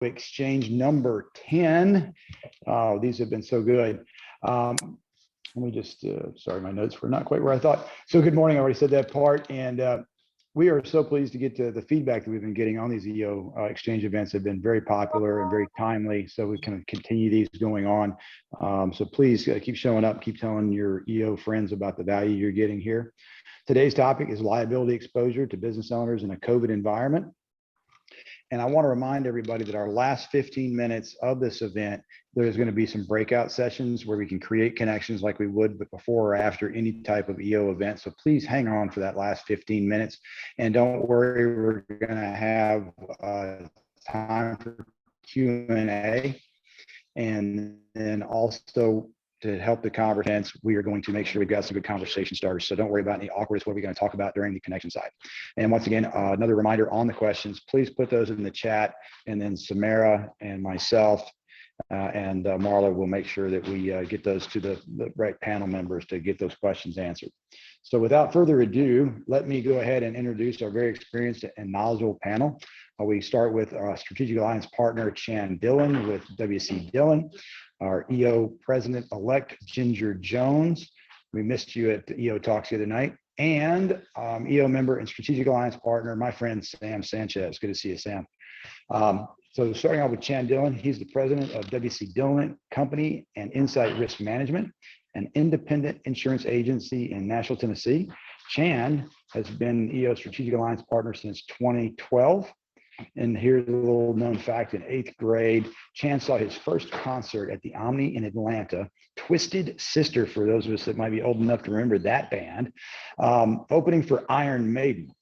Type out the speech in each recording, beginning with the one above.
exchange number 10. These have been so good. Let me just, sorry, my notes were not quite where I thought. So good morning, I already said that part. And we are so pleased to get to the feedback that we've been getting on these EO exchange events have been very popular and very timely. So we can continue these going on. So please keep showing up, keep telling your EO friends about the value you're getting here. Today's topic is liability exposure to business owners in a COVID environment. And I want to remind everybody that our last 15 minutes of this event, there's going to be some breakout sessions where we can create connections like we would before or after any type of EO event. So please hang on for that last 15 minutes. And don't worry, we're going to have time for Q&A. And then also, to help the conference, we are going to make sure we've got some good conversation starters. So don't worry about any awkwardness. What are we going to talk about during the connection side? And once again, another reminder on the questions, please put those in the chat, and then Samara and myself and Marla will make sure that we get those to the right panel members to get those questions answered. So without further ado, let me go ahead and introduce our very experienced and knowledgeable panel. We start with our Strategic Alliance partner, Chan Dillon with WC Dillon, our EO President-elect, Ginger Jones. We missed you at the EO Talks the other night. And EO member and Strategic Alliance partner, my friend, Sam Sanchez. Good to see you, Sam. So starting out with Chan Dillon, he's the president of WC Dillon Company and Insight Risk Management, an independent insurance agency in Nashville, Tennessee. Chan has been EO Strategic Alliance partner since 2012. And here's a little known fact: in 8th grade, Chan saw his first concert at the Omni in Atlanta, Twisted Sister, for those of us that might be old enough to remember that band, opening for Iron Maiden.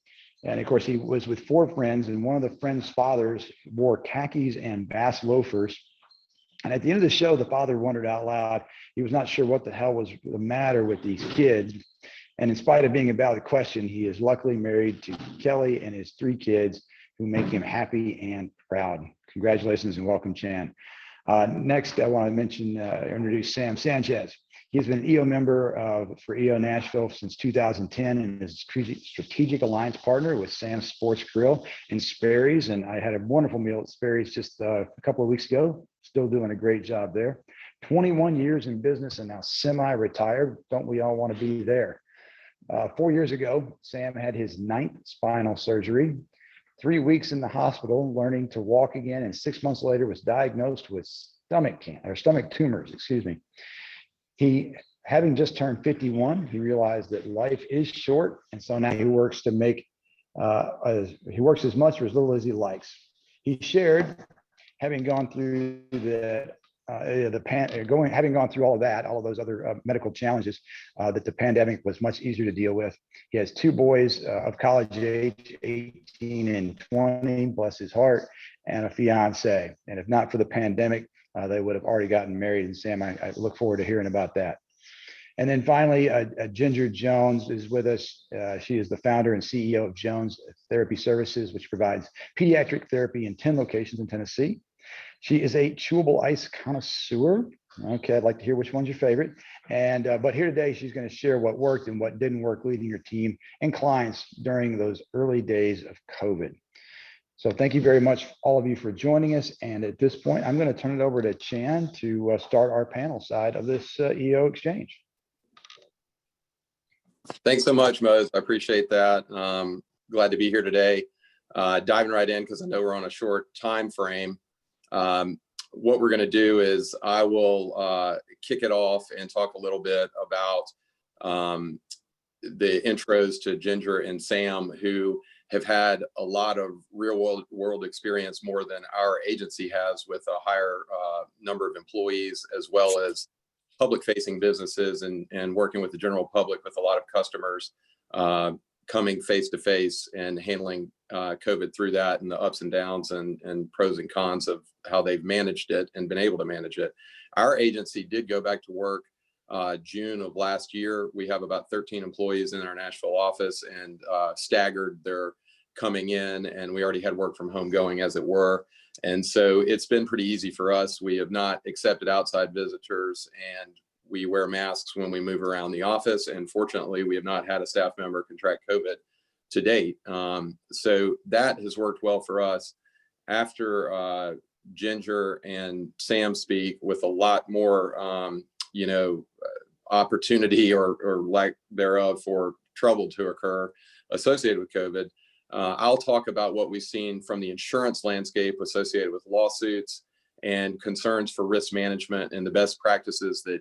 And of course, he was with 4 friends, and one of the friends' fathers wore khakis and bass loafers. And at the end of the show, the father wondered out loud, he was not sure what the hell was the matter with these kids. And in spite of being a valid question, he is luckily married to Kelly and his 3 kids, who make him happy and proud. Congratulations and welcome, Chan. Next, I want to introduce Sam Sanchez. He's been an EO member for EO Nashville since 2010 and is a strategic alliance partner with Sam's Sports Grill in Sperry's. And I had a wonderful meal at Sperry's just a couple of weeks ago. Still doing a great job there. 21 years in business and now semi-retired. Don't we all want to be there? 4 years ago, Sam had his 9th spinal surgery. 3 weeks in the hospital, learning to walk again, and 6 months later was diagnosed with stomach tumors. He, having just turned 51, he realized that life is short, and so now he works to make he works as much or as little as he likes. He shared, having gone through having gone through all of that, all of those other medical challenges, that the pandemic was much easier to deal with. He has 2 boys of college age, 18 and 20, bless his heart, and a fiance. And if not for the pandemic, they would have already gotten married. And Sam, I look forward to hearing about that. And then finally, Ginger Jones is with us. She is the founder and CEO of Jones Therapy Services, which provides pediatric therapy in 10 locations in Tennessee. She is a chewable ice connoisseur. Okay, I'd like to hear which one's your favorite. And but here today, she's going to share what worked and what didn't work leading your team and clients during those early days of COVID. So thank you very much, all of you, for joining us. And at this point, I'm going to turn it over to Chan to start our panel side of this EO exchange. Thanks so much, Mose. I appreciate that. Glad to be here today. Diving right in, because I know we're on a short time frame. What we're going to do is I will kick it off and talk a little bit about the intros to Ginger and Sam, who have had a lot of real world experience, more than our agency has, with a higher number of employees, as well as public facing businesses and working with the general public, with a lot of customers coming face to face and handling COVID through that, and the ups and downs and pros and cons of how they've managed it and been able to manage it. Our agency did go back to work June of last year. We have about 13 employees in our Nashville office, and staggered their coming in, and we already had work from home going, as it were. And so it's been pretty easy for us. We have not accepted outside visitors, and we wear masks when we move around the office. And fortunately, we have not had a staff member contract COVID to date. So that has worked well for us. After Ginger and Sam speak with a lot more, opportunity or lack thereof for trouble to occur associated with COVID. I'll talk about what we've seen from the insurance landscape associated with lawsuits and concerns for risk management and the best practices that,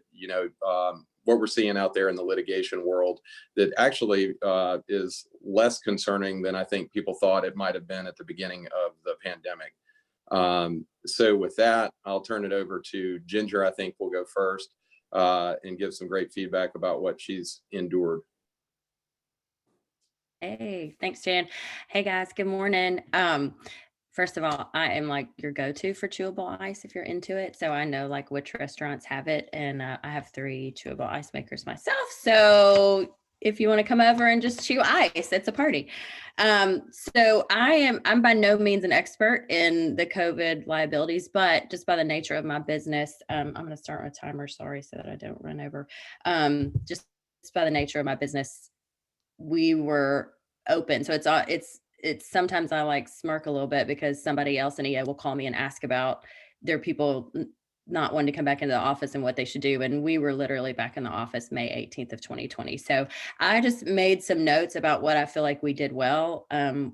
what we're seeing out there in the litigation world that actually is less concerning than I think people thought it might have been at the beginning of the pandemic. So with that, I'll turn it over to Ginger. I think we'll go first and give some great feedback about what she's endured. Hey, thanks, Jan. Hey guys, good morning. First of all, I am like your go-to for chewable ice if you're into it. So I know like which restaurants have it, and I have 3 chewable ice makers myself. So if you want to come over and just chew ice, it's a party. So I'm by no means an expert in the COVID liabilities, but just by the nature of my business, I'm going to start my timer, sorry, so that I don't run over. Just by the nature of my business, we were open. So it's sometimes I like smirk a little bit because somebody else in EA will call me and ask about their people not wanting to come back into the office and what they should do. And we were literally back in the office May 18th of 2020. So I just made some notes about what I feel like we did well,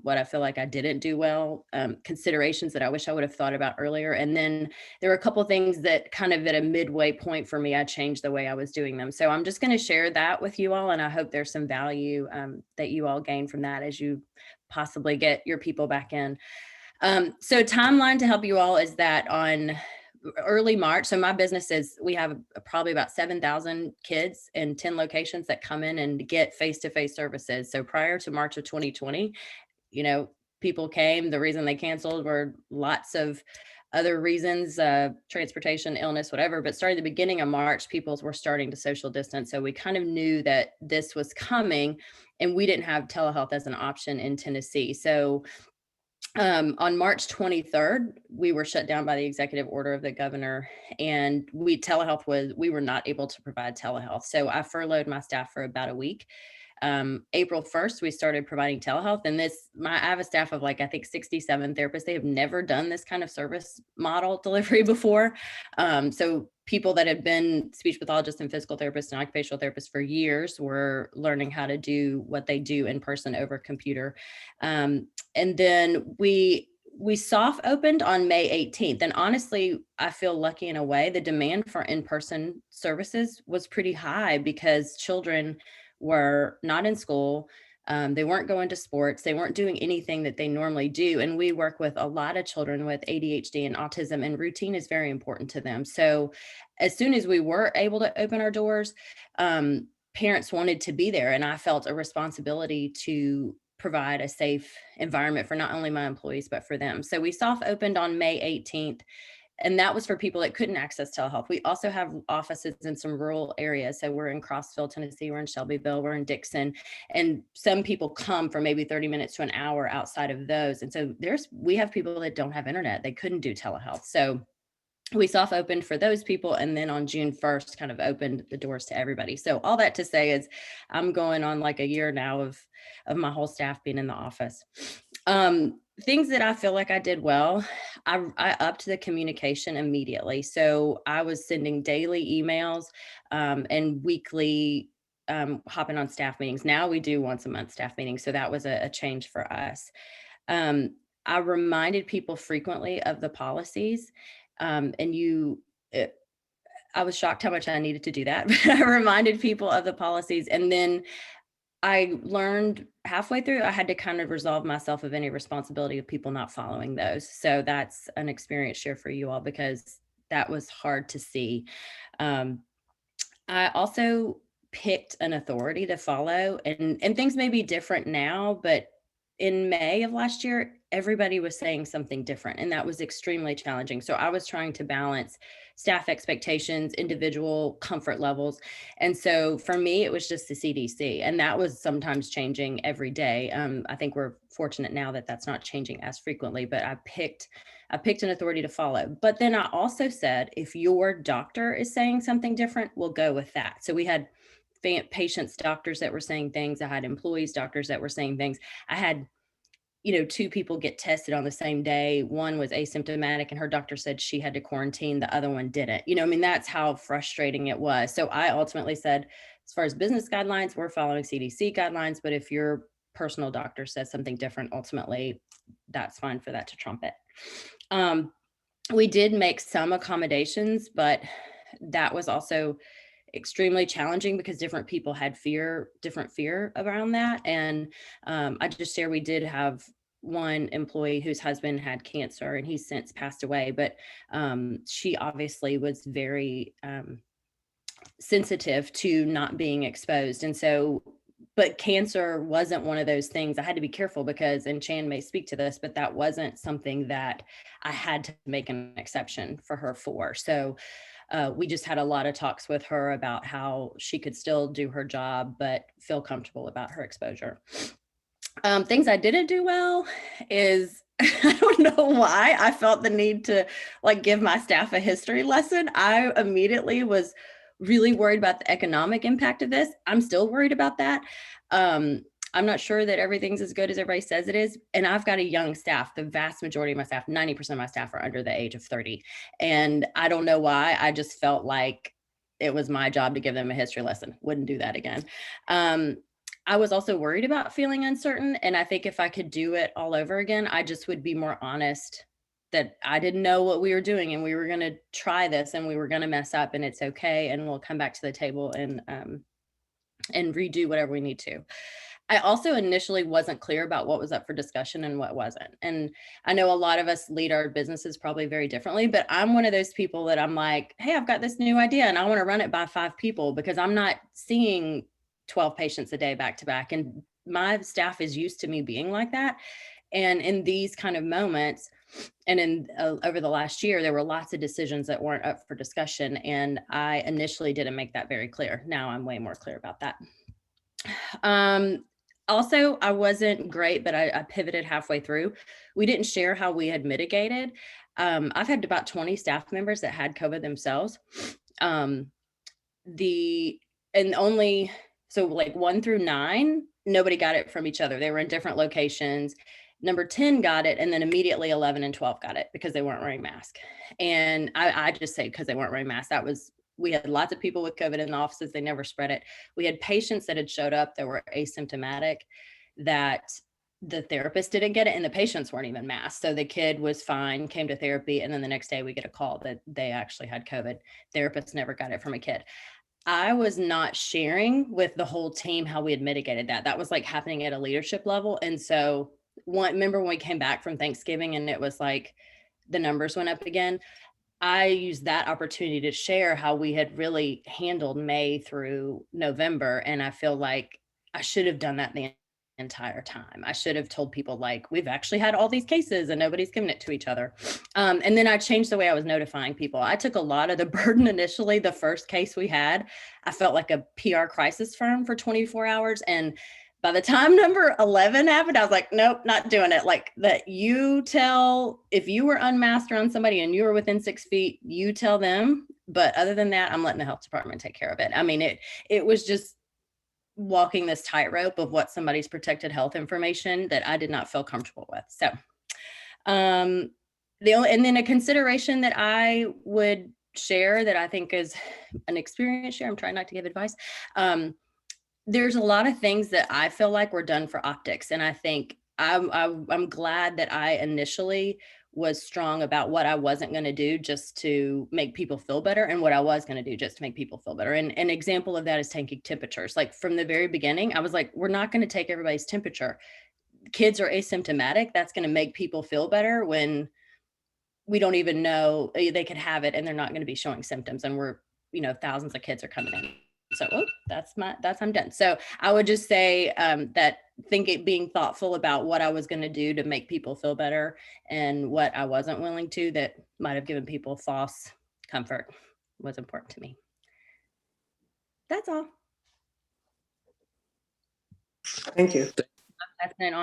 what I feel like I didn't do well, considerations that I wish I would have thought about earlier. And then there were a couple of things that kind of at a midway point for me, I changed the way I was doing them. So I'm just going to share that with you all. And I hope there's some value that you all gain from that as you possibly get your people back in. So timeline to help you all is that on early March. So my business is, we have probably about 7,000 kids in 10 locations that come in and get face-to-face services. So prior to March of 2020, people came, the reason they canceled were lots of other reasons, transportation, illness, whatever, but starting the beginning of March, people were starting to social distance. So we kind of knew that this was coming, and we didn't have telehealth as an option in Tennessee. So on March 23rd, we were shut down by the executive order of the governor, and we were not able to provide telehealth. So I furloughed my staff for about a week. April 1st, we started providing telehealth, and I have a staff of like, I think 67 therapists. They have never done this kind of service model delivery before. So people that had been speech pathologists and physical therapists and occupational therapists for years were learning how to do what they do in person over computer. And then we soft opened on May 18th. And honestly, I feel lucky in a way. The demand for in-person services was pretty high because children were not in school. They weren't going to sports. They weren't doing anything that they normally do. And we work with a lot of children with ADHD and autism, and routine is very important to them. So as soon as we were able to open our doors, parents wanted to be there. And I felt a responsibility to provide a safe environment for not only my employees, but for them. So we soft opened on May 18th. And that was for people that couldn't access telehealth. We also have offices in some rural areas. So we're in Crossville, Tennessee, we're in Shelbyville, we're in Dixon. And some people come for maybe 30 minutes to an hour outside of those. And so we have people that don't have internet. They couldn't do telehealth. So we soft opened for those people. And then on June 1st, kind of opened the doors to everybody. So all that to say is I'm going on like a year now of my whole staff being in the office. Things that I feel like I did well, I upped the communication immediately. So I was sending daily emails and weekly hopping on staff meetings. Now we do once a month staff meetings. So that was a change for us. I reminded people frequently of the policies. I was shocked how much I needed to do that, but I reminded people of the policies. And then I learned halfway through, I had to kind of resolve myself of any responsibility of people not following those. So that's an experience share for you all, because that was hard to see. I also picked an authority to follow, and things may be different now, but in May of last year, everybody was saying something different, and that was extremely challenging. So I was trying to balance staff expectations, individual comfort levels. And so for me, it was just the CDC, and that was sometimes changing every day. I think we're fortunate now that that's not changing as frequently, but I picked an authority to follow. But then I also said, if your doctor is saying something different, we'll go with that. So we had patients, doctors that were saying things. I had employees, doctors that were saying things. I had two people get tested on the same day. One was asymptomatic and her doctor said she had to quarantine. The other one didn't. I mean, that's how frustrating it was. So I ultimately said, as far as business guidelines, we're following CDC guidelines. But if your personal doctor says something different, ultimately, that's fine for that to trump it. We did make some accommodations, but that was also extremely challenging because different people had different fear around that. And I just share, we did have one employee whose husband had cancer and he's since passed away, but she obviously was very sensitive to not being exposed. And so, but cancer wasn't one of those things. I had to be careful because, and Chan may speak to this, but that wasn't something that I had to make an exception for her for. So we just had a lot of talks with her about how she could still do her job, but feel comfortable about her exposure. Things I didn't do well is, I don't know why I felt the need to give my staff a history lesson. I immediately was really worried about the economic impact of this. I'm still worried about that. I'm not sure that everything's as good as everybody says it is. And I've got a young staff. The vast majority of my staff, 90% of my staff are under the age of 30. And I don't know why. I just felt like it was my job to give them a history lesson. Wouldn't do that again. I was also worried about feeling uncertain. And I think if I could do it all over again, I just would be more honest that I didn't know what we were doing and we were going to try this and we were going to mess up and it's okay. And we'll come back to the table and redo whatever we need to. I also initially wasn't clear about what was up for discussion and what wasn't. And I know a lot of us lead our businesses probably very differently, but I'm one of those people that I'm like, hey, I've got this new idea and I want to run it by 5 people because I'm not seeing 12 patients a day back to back. And my staff is used to me being like that. And in these kind of moments, and in over the last year, there were lots of decisions that weren't up for discussion. And I initially didn't make that very clear. Now I'm way more clear about that. Also, I wasn't great, but I pivoted halfway through. We didn't share how we had mitigated. I've had about 20 staff members that had COVID themselves. So 1 through 9, nobody got it from each other. They were in different locations. Number 10 got it, and then immediately 11 and 12 got it because they weren't wearing masks. And I just say because they weren't wearing masks. We had lots of people with COVID in the offices. They never spread it. We had patients that had showed up that were asymptomatic that the therapist didn't get it and the patients weren't even masked. So the kid was fine, came to therapy, and then the next day we get a call that they actually had COVID. Therapists never got it from a kid. I was not sharing with the whole team how we had mitigated that. That was happening at a leadership level. And so remember when we came back from Thanksgiving and it was the numbers went up again, I used that opportunity to share how we had really handled May through November. And I feel like I should have done that the entire time. I should have told people we've actually had all these cases and nobody's giving it to each other. And then I changed the way I was notifying people. I took a lot of the burden initially. The first case we had, I felt like a PR crisis firm for 24 hours. And by the time number 11 happened, I was like, nope, not doing it. That you tell, if you were unmasked around somebody and you were within 6 feet, you tell them. But other than that, I'm letting the health department take care of it. I mean, it was just walking this tightrope of what somebody's protected health information that I did not feel comfortable with. So, and then a consideration that I would share that I think is an experience share. I'm trying not to give advice. There's a lot of things that I feel like were done for optics. And I think I'm glad that I initially was strong about what I wasn't going to do just to make people feel better and what I was going to do just to make people feel better. And an example of that is taking temperatures. From the very beginning, I was like, we're not going to take everybody's temperature. Kids are asymptomatic. That's going to make people feel better when we don't even know they could have it and they're not going to be showing symptoms. And we're, thousands of kids are coming in. So I'm done. So I would just say that being thoughtful about what I was going to do to make people feel better and what I wasn't willing to that might have given people false comfort was important to me. That's all. Thank you. I'm passing it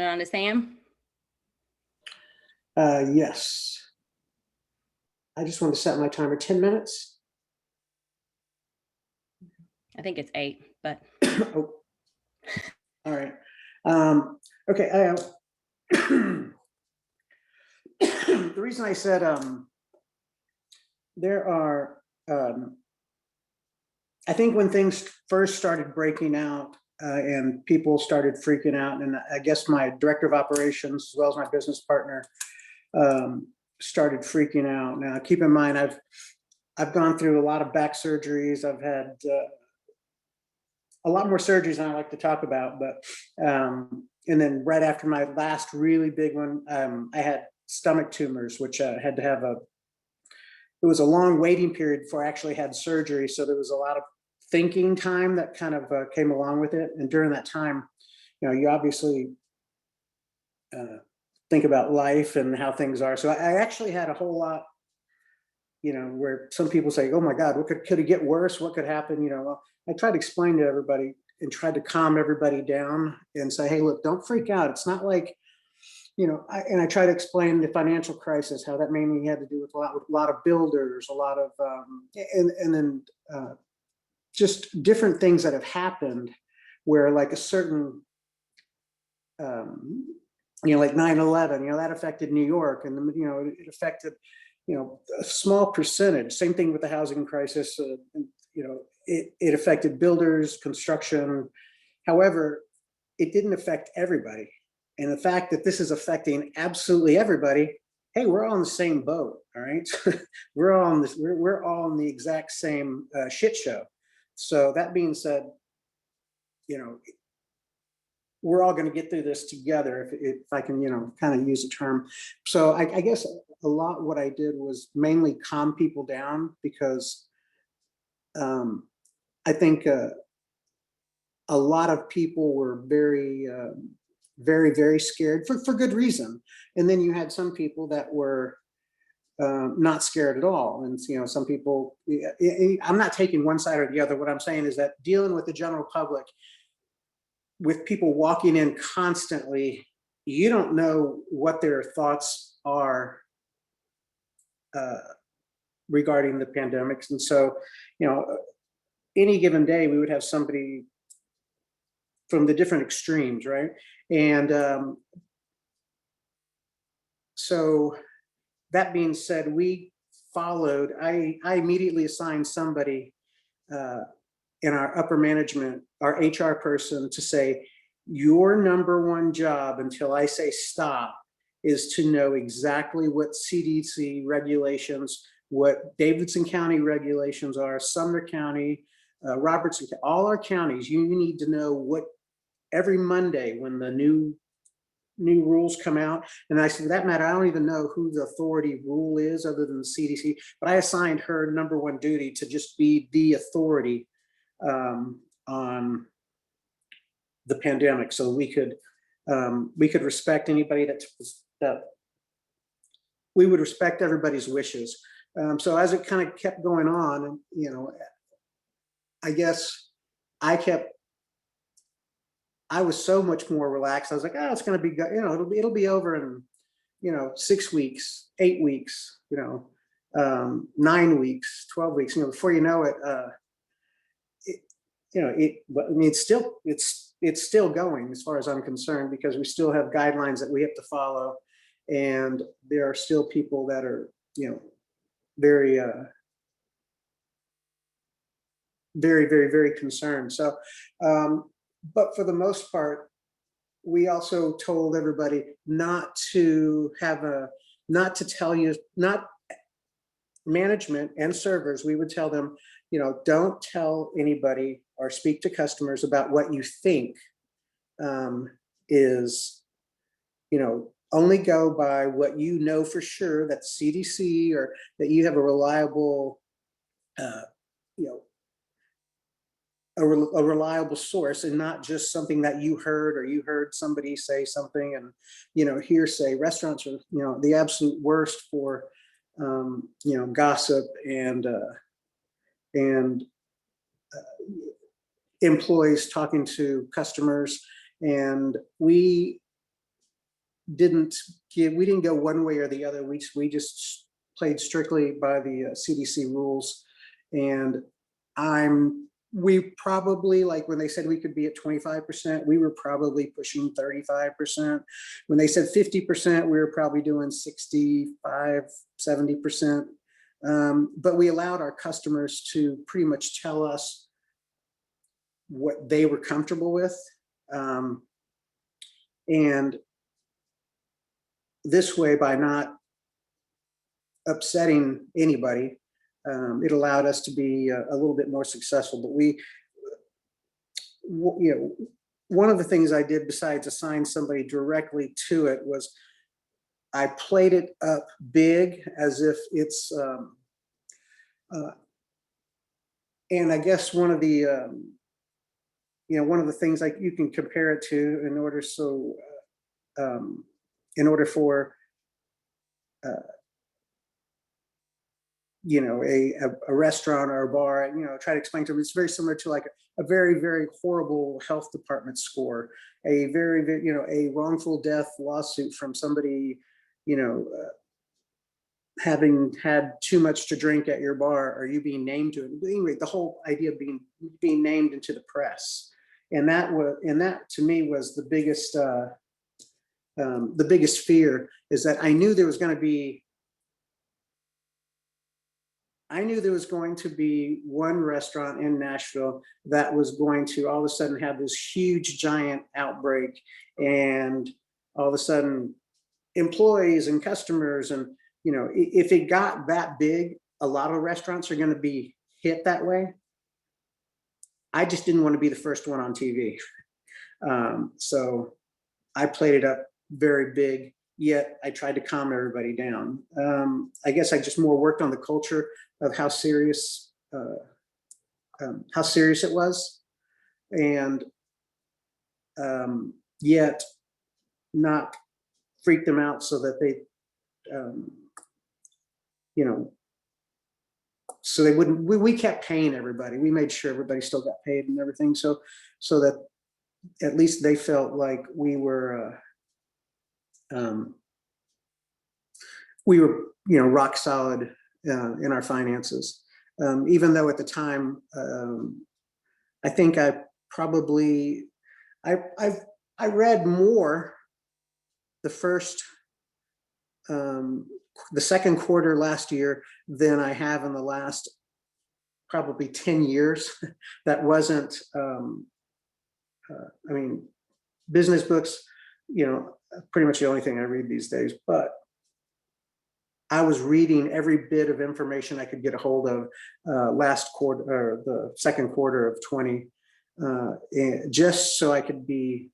on to Sam. Yes. I just want to set my timer 10 minutes. I think it's 8, but. Oh. All right. Okay, the reason I said there are, I think when things first started breaking out and people started freaking out, and I guess my director of operations as well as my business partner started freaking out. Now, keep in mind, I've gone through a lot of back surgeries. I've had a lot more surgeries than I like to talk about, but and then right after my last really big one, I had stomach tumors, which I had to have it was a long waiting period before I actually had surgery. So there was a lot of thinking time that kind of came along with it. And during that time, you know, you obviously think about life and how things are. So I actually had a whole lot, you know, where some people say, oh my God, what could it get worse? What could happen? You know, well, I tried to explain to everybody and tried to calm everybody down and say, hey, look, don't freak out. It's not like, you know, I try to explain the financial crisis, how that mainly had to do with a lot of builders, a lot of, and then just different things that have happened where like a certain, you know, like 9/11, you know, that affected New York, and, you know, it affected, you know, a small percentage. Same thing with the housing crisis. You know, it affected builders, construction. However, it didn't affect everybody. And the fact that this is affecting absolutely everybody, hey, we're all in the same boat, all right? we're all in this. We're all in the exact same shit show. So that being said, you know, we're all going to get through this together, if I can, you know, kind of use a term. So I guess a lot what I did was mainly calm people down, because I think a lot of people were very, very scared for good reason. And then you had some people that were not scared at all. And, you know, some people, I'm not taking one side or the other. What I'm saying is that dealing with the general public, with people walking in constantly, you don't know what their thoughts are regarding the pandemics. And so, you know, any given day we would have somebody from the different extremes, right? And so that being said, we followed, I immediately assigned somebody in our upper management, our HR person, to say, your number one job until I say stop is to know exactly what CDC regulations, what Davidson County regulations are, Sumner County, Robertson, all our counties. You need to know what every Monday when the new rules come out. And I said, for that matter, I don't even know who the authority rule is other than the CDC, but I assigned her number one duty to just be the authority on the pandemic, so we could respect anybody that we would respect everybody's wishes. So as it kind of kept going on, you know, I guess I was so much more relaxed. I was like, oh, it's going to be, you know, it'll be over in, you know, 6 weeks, 8 weeks, you know, 9 weeks, 12 weeks, you know, before you know it, you know, I mean, it's still going as far as I'm concerned, because we still have guidelines that we have to follow. And there are still people that are, you know, very, very concerned. So, but for the most part, we also told everybody not to tell you, not management and servers, we would tell them, you know, don't tell anybody or speak to customers about what you think is, you know, only go by what you know for sure, that CDC, or that you have a reliable, you know, a reliable source, and not just something that you heard, or you heard somebody say something and, you know, hearsay. Restaurants are, you know, the absolute worst for, you know, gossip and employees talking to customers. And we didn't go one way or the other. We just played strictly by the CDC rules. And I'm we probably, like when they said we could be at 25%, we were probably pushing 35%. When they said 50%, we were probably doing 65, 70%. But we allowed our customers to pretty much tell us what they were comfortable with. And this way, by not upsetting anybody, it allowed us to be a little bit more successful. But one of the things I did besides assign somebody directly to it was I played it up big as if it's, and I guess one of the, one of the things like you can compare it to in order for a restaurant or a bar, try to explain to them, it's very similar to like a very, very horrible health department score, a very, very, a wrongful death lawsuit from somebody, having had too much to drink at your bar, or you being named to it. Anyway, the whole idea of being named into the press. And that to me was the biggest fear, is that I knew there was going to be one restaurant in Nashville that was going to all of a sudden have this huge giant outbreak, and all of a sudden employees and customers, and if it got that big, a lot of restaurants are going to be hit that way. I just didn't want to be the first one on TV. So I played it up very big, yet I tried to calm everybody down. I guess I just more worked on the culture of how serious it was, and yet not freak them out so that they, so they wouldn't. We kept paying everybody. We made sure everybody still got paid and everything, so that at least they felt like we were rock solid in our finances. Even though at the time, I think I read more the second quarter last year than I have in the last probably 10 years. That wasn't, business books, pretty much the only thing I read these days, but I was reading every bit of information I could get a hold of last quarter, or the second quarter of 20, just so I could be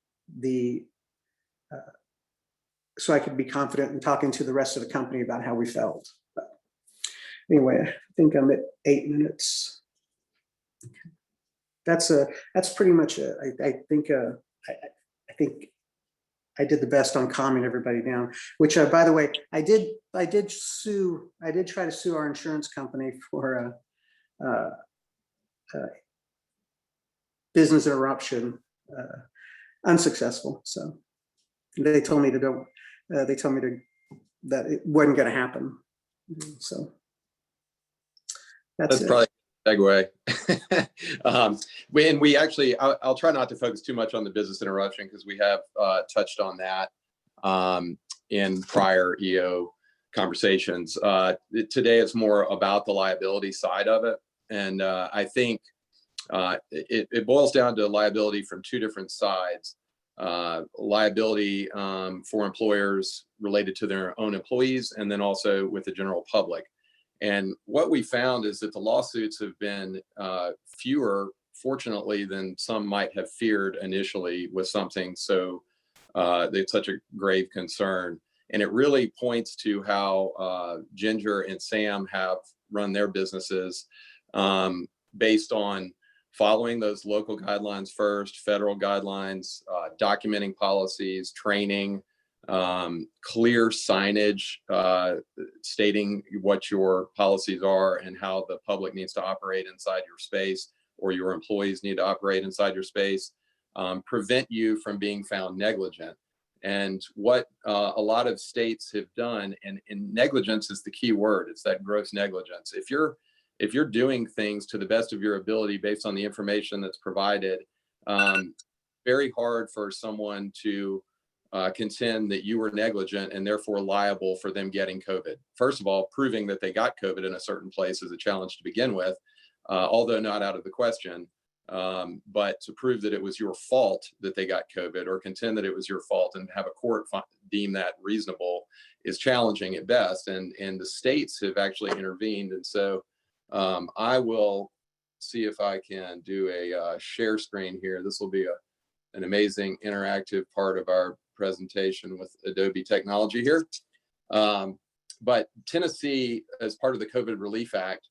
confident in talking to the rest of the company about how we felt. But anyway, I think I'm at 8 minutes. That's pretty much it. I think I did the best on calming everybody down, which by the way, I did try to sue our insurance company for business interruption, unsuccessful. So they told me that it wasn't going to happen. So that's probably a segue. When we actually, I'll try not to focus too much on the business interruption, because we have touched on that in prior EO conversations. Today it's more about the liability side of it. And I think it boils down to liability from two different sides. Liability for employers related to their own employees, and then also with the general public. And what we found is that the lawsuits have been fewer, fortunately, than some might have feared initially with something so that's such a grave concern. And it really points to how Ginger and Sam have run their businesses based on following those local guidelines first, federal guidelines, documenting policies, training, clear signage stating what your policies are and how the public needs to operate inside your space, or your employees need to operate inside your space, prevent you from being found negligent. And what a lot of states have done, and negligence is the key word, it's that gross negligence. If if you're doing things to the best of your ability based on the information that's provided, very hard for someone to contend that you were negligent and therefore liable for them getting COVID. First of all, proving that they got COVID in a certain place is a challenge to begin with, although not out of the question. But to prove that it was your fault that they got COVID, or contend that it was your fault and have a court deem that reasonable, is challenging at best. And the states have actually intervened. And so I will see if I can do a share screen here. This will be an amazing interactive part of our presentation with Adobe technology here. But Tennessee, as part of the COVID Relief Act,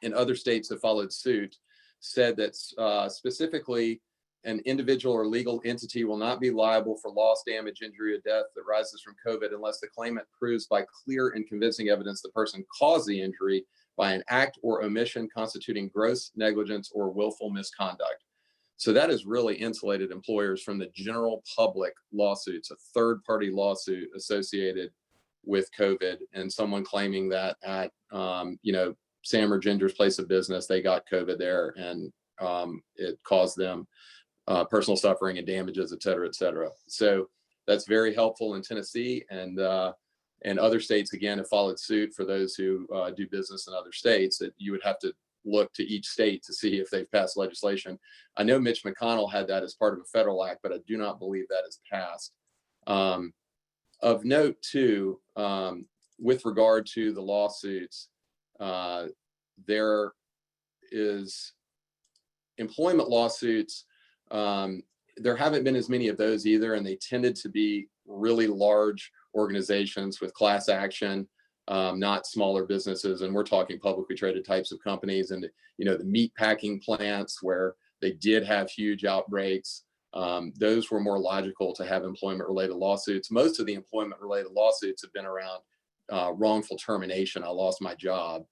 and other states have followed suit, said that specifically an individual or legal entity will not be liable for loss, damage, injury, or death that arises from COVID unless the claimant proves by clear and convincing evidence the person caused the injury by an act or omission constituting gross negligence or willful misconduct. So that has really insulated employers from the general public lawsuits, a third-party lawsuit associated with COVID, and someone claiming that at Sam or Ginger's place of business, they got COVID there, and it caused them personal suffering and damages, et cetera, et cetera. So that's very helpful in Tennessee, and other states, again, have followed suit for those who do business in other states. That you would have to look to each state to see if they've passed legislation. I know Mitch McConnell had that as part of a federal act, but I do not believe that is passed. Of note, too, with regard to the lawsuits, there is employment lawsuits. There haven't been as many of those either, and they tended to be really large organizations with class action, not smaller businesses. And we're talking publicly traded types of companies, and the meat packing plants where they did have huge outbreaks. Those were more logical to have employment related lawsuits. Most of the employment related lawsuits have been around wrongful termination. I lost my job,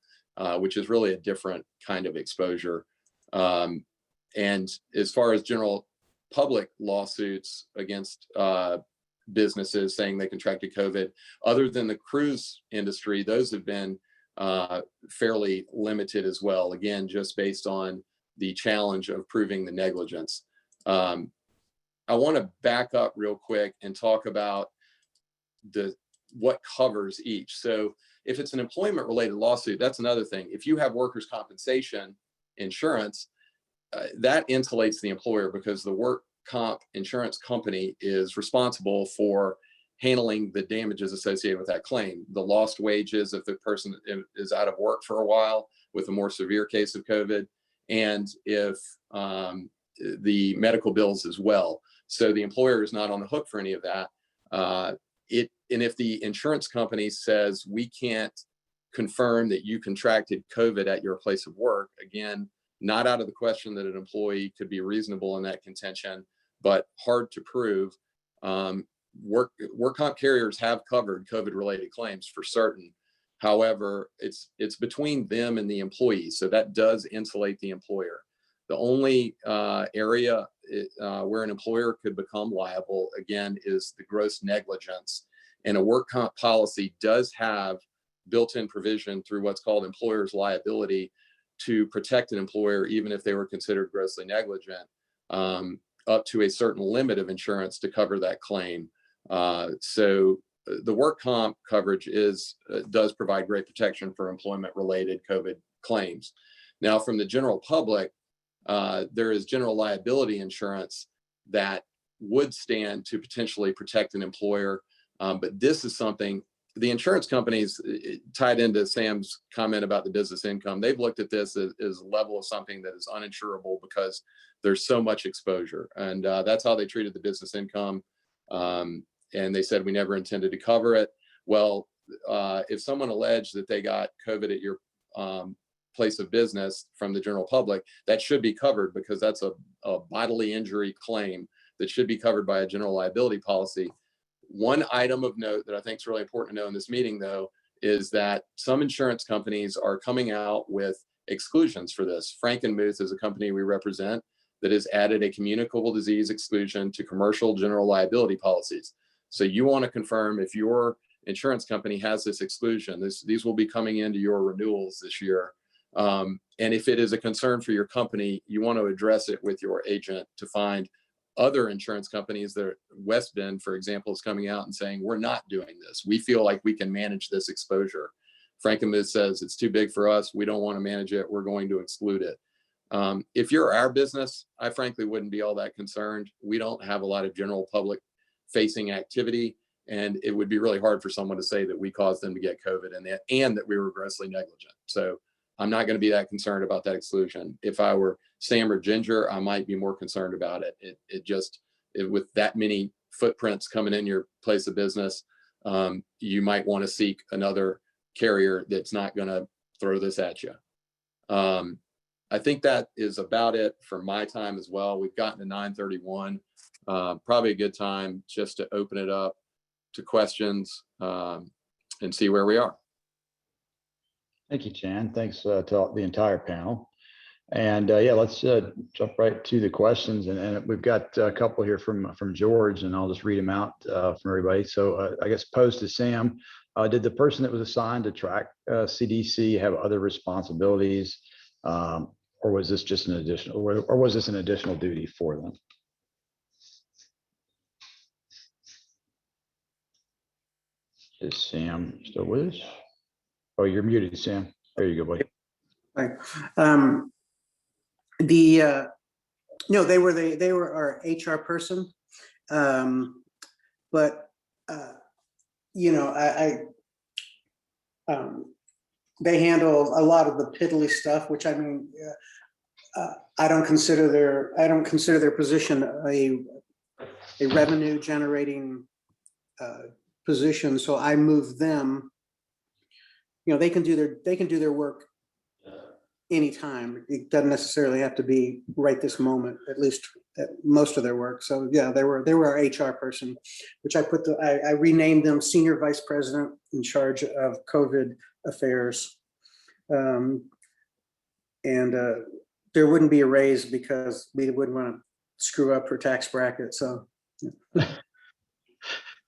which is really a different kind of exposure. And as far as general public lawsuits against businesses saying they contracted COVID, other than the cruise industry, those have been fairly limited as well. Again, just based on the challenge of proving the negligence. I want to back up real quick and talk about what covers each. So if it's an employment related lawsuit, that's another thing. If you have workers' compensation insurance, that insulates the employer, because the work comp insurance company is responsible for handling the damages associated with that claim. The lost wages if the person is out of work for a while with a more severe case of COVID, and if the medical bills as well. So the employer is not on the hook for any of that. And if the insurance company says we can't confirm that you contracted COVID at your place of work, again, not out of the question that an employee could be reasonable in that contention, but hard to prove. Work comp carriers have covered COVID related claims for certain. However, it's between them and the employee. So that does insulate the employer. The only area where an employer could become liable, again, is the gross negligence. And a work comp policy does have built-in provision through what's called employer's liability to protect an employer, even if they were considered grossly negligent, up to a certain limit of insurance to cover that claim. So the work comp coverage does provide great protection for employment-related COVID claims. Now, from the general public, there is general liability insurance that would stand to potentially protect an employer. But this is something, the insurance companies, tied into Sam's comment about the business income, they've looked at this as a level of something that is uninsurable because there's so much exposure. And that's how they treated the business income. And they said, we never intended to cover it. Well, if someone alleged that they got COVID at your place of business from the general public, that should be covered, because that's a bodily injury claim that should be covered by a general liability policy. One item of note that I think is really important to know in this meeting, though, is that some insurance companies are coming out with exclusions for this. Frankenmuth is a company we represent that has added a communicable disease exclusion to commercial general liability policies. So you want to confirm if your insurance company has this exclusion. These will be coming into your renewals this year. And if it is a concern for your company, you want to address it with your agent to find other insurance companies. That West Bend, for example, is coming out and saying, we're not doing this. We feel like we can manage this exposure. Frankenmuth says it's too big for us. We don't want to manage it. We're going to exclude it. If you're our business, I frankly wouldn't be all that concerned. We don't have a lot of general public facing activity, and it would be really hard for someone to say that we caused them to get COVID and that we were grossly negligent. So I'm not going to be that concerned about that exclusion. If I were Sam or Ginger, I might be more concerned about it. With that many footprints coming in your place of business, you might want to seek another carrier that's not going to throw this at you. I think that is about it for my time as well. We've gotten to 9:31. Probably a good time just to open it up to questions and see where we are. Thank you, Chan. Thanks to the entire panel. And yeah, let's jump right to the questions. And we've got a couple here from George, and I'll just read them out from everybody. So I guess posed to Sam, did the person that was assigned to track CDC have other responsibilities, or was this just an additional, or was this an additional duty for them? Is Sam still with us? Oh, you're muted, Sam. There you go, buddy. Right. No, they were our HR person, but you know, they handle a lot of the piddly stuff, which I mean, I don't consider their position a revenue generating position. So I move them. You know, they can do their work anytime. It doesn't necessarily have to be right this moment, at least most of their work. So yeah, they were our HR person, which I renamed them Senior Vice President in charge of COVID affairs. And there wouldn't be a raise because we wouldn't want to screw up her tax bracket. So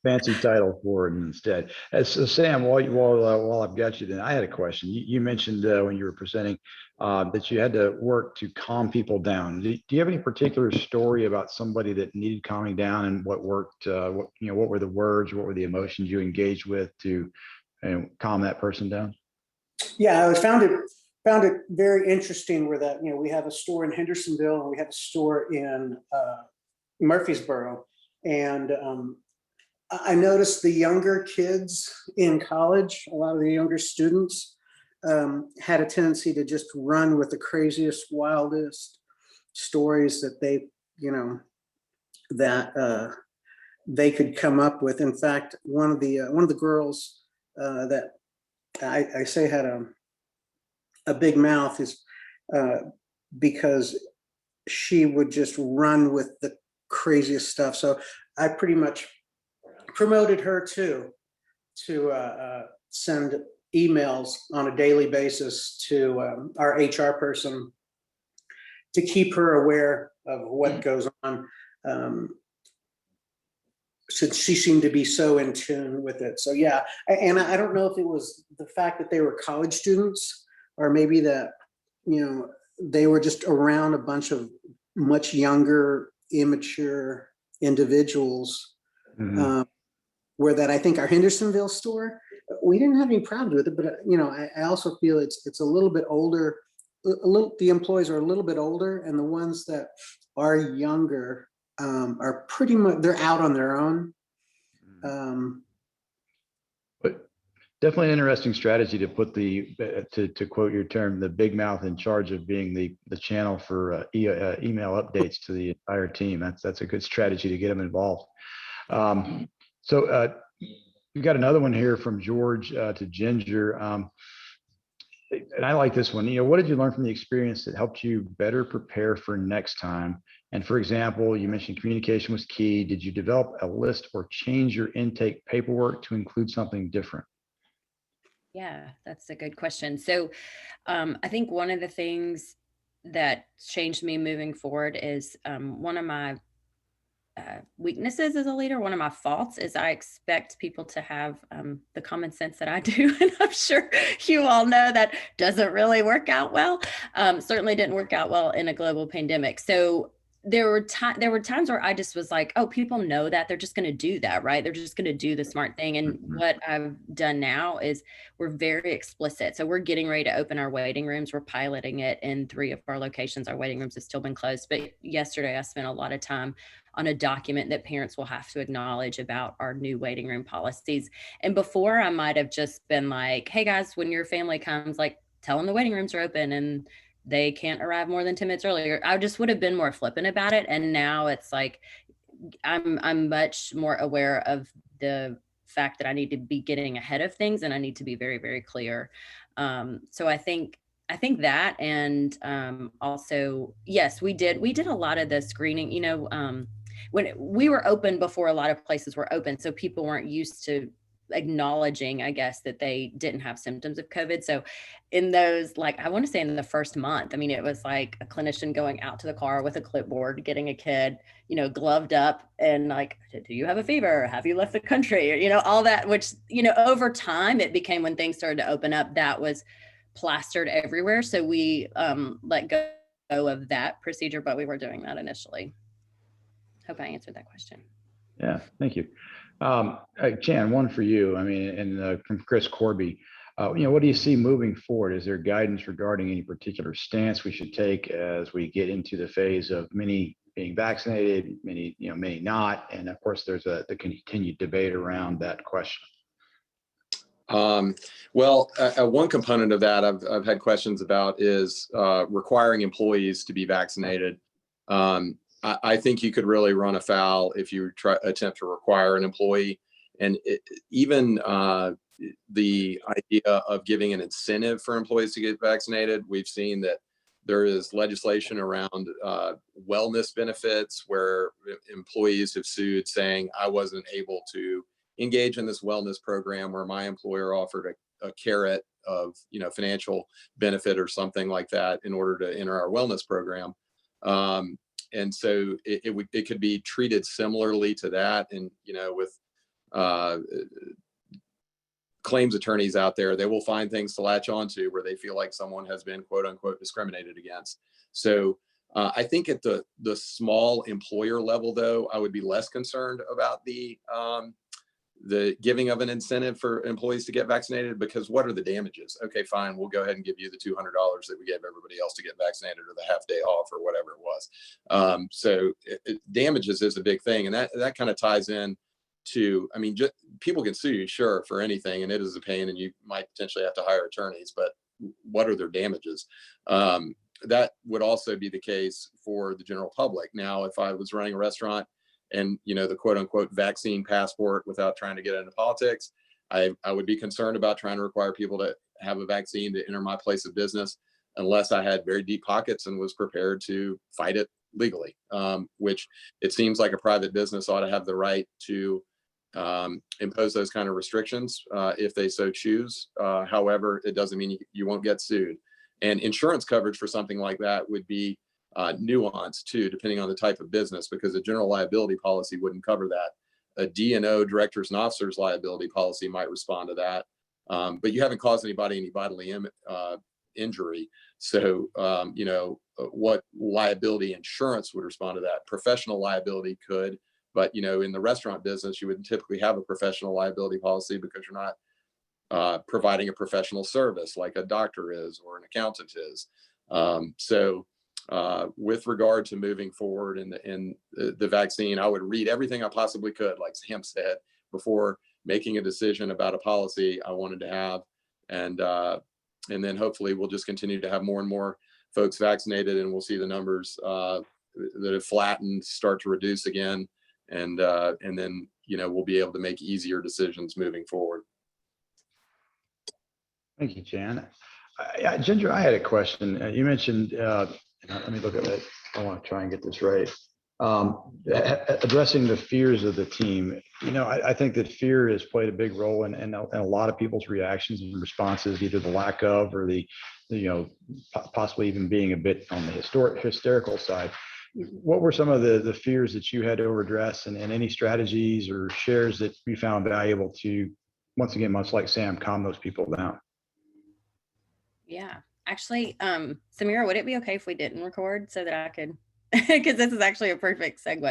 fancy title for it instead. So Sam, while I've got you, then I had a question. You mentioned when you were presenting that you had to work to calm people down. Do you have any particular story about somebody that needed calming down, and what worked? What were the words? What were the emotions you engaged with to calm that person down? Yeah, I found it very interesting where that, we have a store in Hendersonville and we have a store in Murfreesboro, and I noticed the younger kids in college, a lot of the younger students had a tendency to just run with the craziest, wildest stories that they could come up with. In fact, one of the girls that I say had a big mouth is because she would just run with the craziest stuff. So I pretty much promoted her to send emails on a daily basis to our HR person to keep her aware of what goes on, since she seemed to be so in tune with it. So yeah, and I don't know if it was the fact that they were college students, or maybe that they were just around a bunch of much younger, immature individuals. Mm-hmm. Where that I think our Hendersonville store, we didn't have any problems with it, but I also feel it's a little bit older. The employees are a little bit older, and the ones that are younger are pretty much, they're out on their own. But definitely an interesting strategy to put to quote your term, the big mouth in charge of being the channel for email updates to the entire team. That's a good strategy to get them involved. So we've got another one here from George to Ginger. And I like this one. What did you learn from the experience that helped you better prepare for next time? And for example, you mentioned communication was key. Did you develop a list or change your intake paperwork to include something different? Yeah, that's a good question. So I think one of the things that changed me moving forward is one of my weaknesses as a leader. One of my faults is I expect people to have the common sense that I do. And I'm sure you all know that doesn't really work out well. Certainly didn't work out well in a global pandemic. So there were times where I just was like, oh, people know that they're just going to do that, right? They're just going to do the smart thing. And what I've done now is we're very explicit. So we're getting ready to open our waiting rooms. We're piloting it in 3 of our locations. Our waiting rooms have still been closed. But yesterday I spent a lot of time on a document that parents will have to acknowledge about our new waiting room policies. And before I might have just been like, hey guys, when your family comes, like tell them the waiting rooms are open and they can't arrive more than 10 minutes earlier. I just would have been more flippant about it. And now it's like, I'm much more aware of the fact that I need to be getting ahead of things and I need to be very, very clear. So I think that, and also, yes, we did a lot of the screening, when we were open before a lot of places were open. So people weren't used to acknowledging, I guess, that they didn't have symptoms of COVID. So in those, like, I want to say in the first month, I mean, it was like a clinician going out to the car with a clipboard, getting a kid, gloved up and like, do you have a fever? Have you left the country? All that, which, over time it became, when things started to open up, that was plastered everywhere. So we let go of that procedure, but we were doing that initially. Hope I answered that question. Yeah, thank you. Jan, one for you. I mean, and from Chris Corby, what do you see moving forward? Is there guidance regarding any particular stance we should take as we get into the phase of many being vaccinated, many not, and of course there's the continued debate around that question. Well, one component of that I've had questions about is requiring employees to be vaccinated. I think you could really run afoul if you attempt to require an employee, and even the idea of giving an incentive for employees to get vaccinated. We've seen that there is legislation around wellness benefits where employees have sued saying, I wasn't able to engage in this wellness program where my employer offered a carrot of financial benefit or something like that in order to enter our wellness program. And so it could be treated similarly to that. And, with claims attorneys out there, they will find things to latch onto where they feel like someone has been quote unquote discriminated against. So I think at the small employer level, though, I would be less concerned about the giving of an incentive for employees to get vaccinated, because what are the damages? Okay, fine, we'll go ahead and give you the $200 that we gave everybody else to get vaccinated, or the half day off, or whatever it was. So damages is a big thing, and that kind of ties in to, I mean, people can sue you, sure, for anything, and it is a pain, and you might potentially have to hire attorneys, but what are their damages? That would also be the case for the general public. Now, if I was running a restaurant and the quote unquote vaccine passport, without trying to get into politics, I would be concerned about trying to require people to have a vaccine to enter my place of business, unless I had very deep pockets and was prepared to fight it legally, which it seems like a private business ought to have the right to impose those kind of restrictions if they so choose. However, it doesn't mean you won't get sued. And insurance coverage for something like that would be nuanced too, depending on the type of business, because a general liability policy wouldn't cover that. A D&O, directors and officers liability policy, might respond to that. But you haven't caused anybody any bodily injury. So, what liability insurance would respond to that? Professional liability could, but, in the restaurant business, you would typically have a professional liability policy because you're not providing a professional service like a doctor is or an accountant is. With regard to moving forward in the vaccine, I would read everything I possibly could, like Sam said, before making a decision about a policy I wanted to have. And then hopefully we'll just continue to have more and more folks vaccinated, and we'll see the numbers that have flattened start to reduce again. And then, we'll be able to make easier decisions moving forward. Thank you, Jan. Ginger, I had a question. You mentioned, let me look at it. I want to try and get this right. Addressing the fears of the team. I think that fear has played a big role in a lot of people's reactions and responses, either the lack of or the possibly even being a bit on the hysterical side. what were some of the fears that you had to overaddress, and any strategies or shares that you found valuable to, once again, much like Sam, calm those people down? Yeah, actually, Samira, would it be okay if we didn't record so that I could, because this is actually a perfect segue.